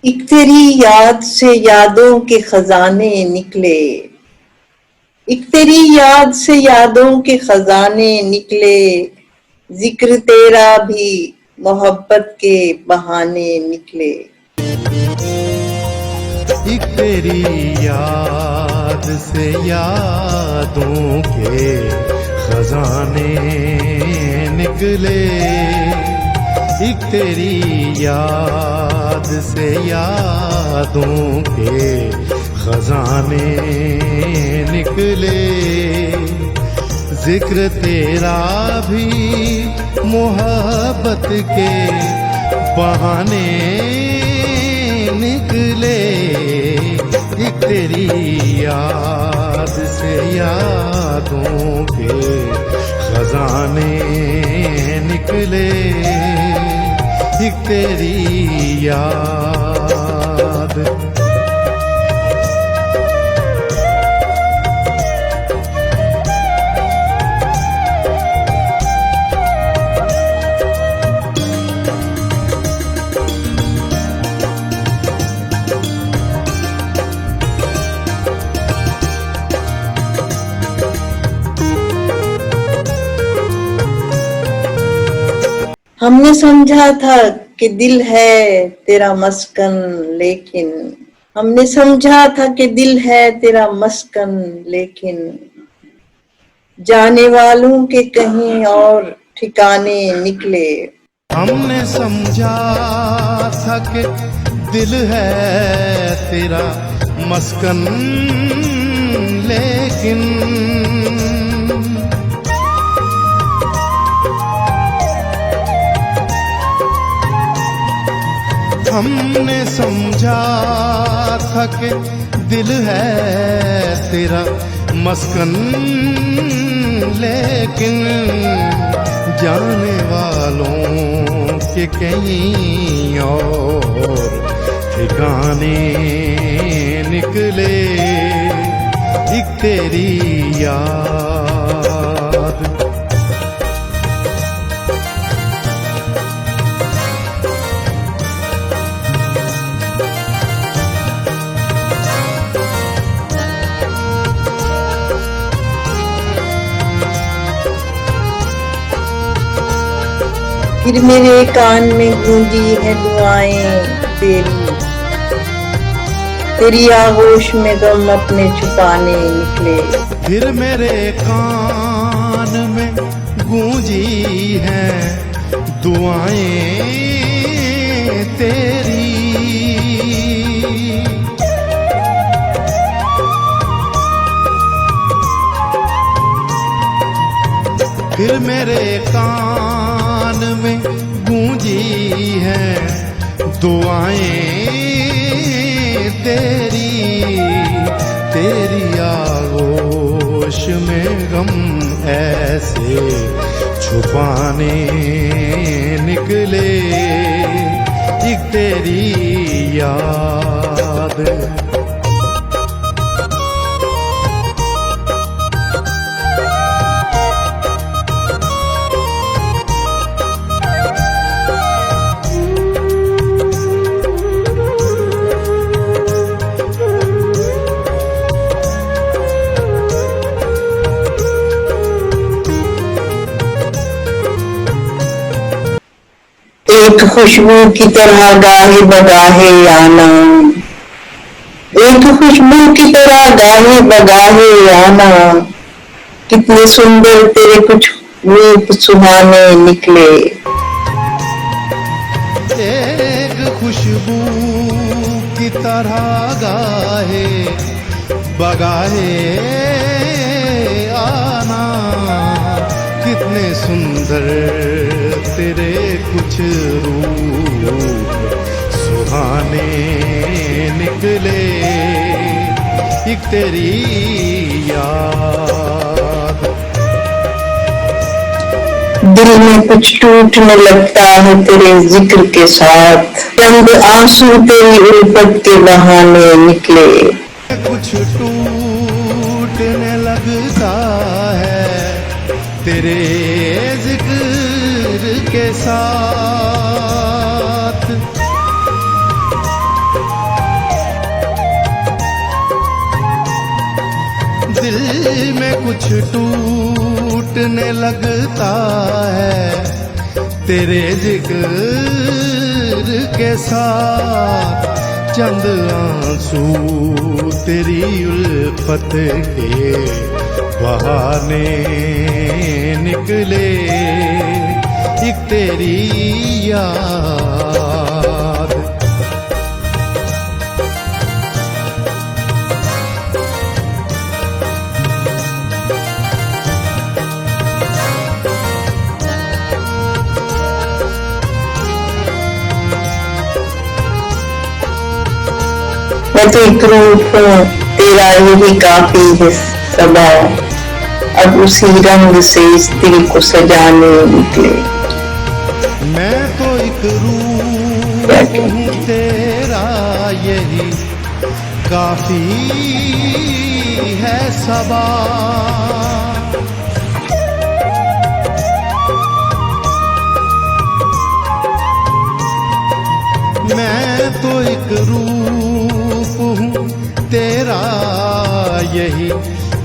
एक तेरी याद से यादों के खजाने निकले, एक तेरी याद से यादों के खजाने निकले, जिक्र तेरा भी मोहब्बत के बहाने निकले। एक तेरी याद से यादों के खजाने निकले, एक तेरी याद से यादों के खजाने निकले, जिक्र तेरा भी मोहब्बत के बहाने निकले। एक तेरी याद से यादों के खजाने निकले, एक तेरी याद। हमने समझा था कि दिल है तेरा मस्कन, लेकिन हमने समझा था कि दिल है तेरा मस्कन, लेकिन जाने वालों के कहीं और ठिकाने निकले। हमने समझा था कि दिल है तेरा मस्कन, लेकिन हमने समझा था कि दिल है तेरा मस्कन, लेकिन जाने वालों के कहीं और ठिकाने निकले। एक तेरी याद। फिर मेरे कान में गूंजी है दुआएं तेरी, तेरी आगोश में गम अपने छुपाने निकले। फिर मेरे कान में गूंजी है दुआएं तेरी, फिर मेरे कान में गूंजी है दुआएं तेरी, तेरी आगोश में गम ऐसे छुपाने निकले। एक तेरी याद। एक खुशबू की तरह गाहे बगाहे आना, एक खुशबू की तरह गाहे बगाहे आना, कितने सुंदर तेरे कुछ रूप सुहाने निकले। एक खुशबू की तरह गाहे बगाहे आना, कितने सुंदर तेरे कुछ रूप सुहाने निकले। एक तेरी याद। दिल में कुछ टूटने लगता है तेरे जिक्र के साथ, रंग आंसू तेरी उल्फत के बहाने निकले। कुछ टूटने लगता है तेरे जिक्र के साथ, कुछ टूटने लगता है तेरे जिक्र के साथ। चंद आंसू तेरी उल्फत के बहाने निकले, एक तेरी याद। मैं तो एक रूप हूँ, तेरा यही काफी है सबा, अब उसी रंग से इस दिल को सजाने निकले। मैं तो एक रूप हूँ, तेरा यही काफी है सबा, मैं तो एक रूप हूँ, तेरा यही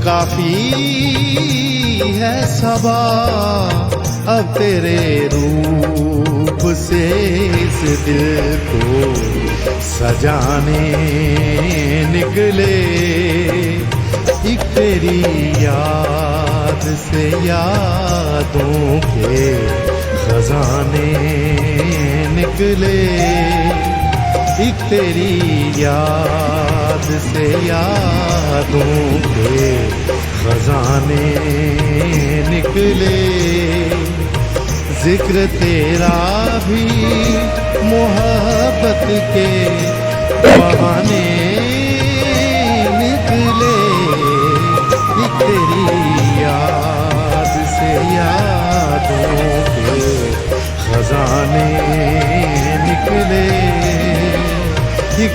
काफी है सबा। अब तेरे रूप से इस दिल को सजाने निकले, एक तेरी याद से यादों के खजाने निकले, एक तेरी याद से यादों के खजाने निकले। जिक्र तेरा भी मोहब्बत के बहाने निकले, एक तेरी याद से यादों के खजाने निकले, एक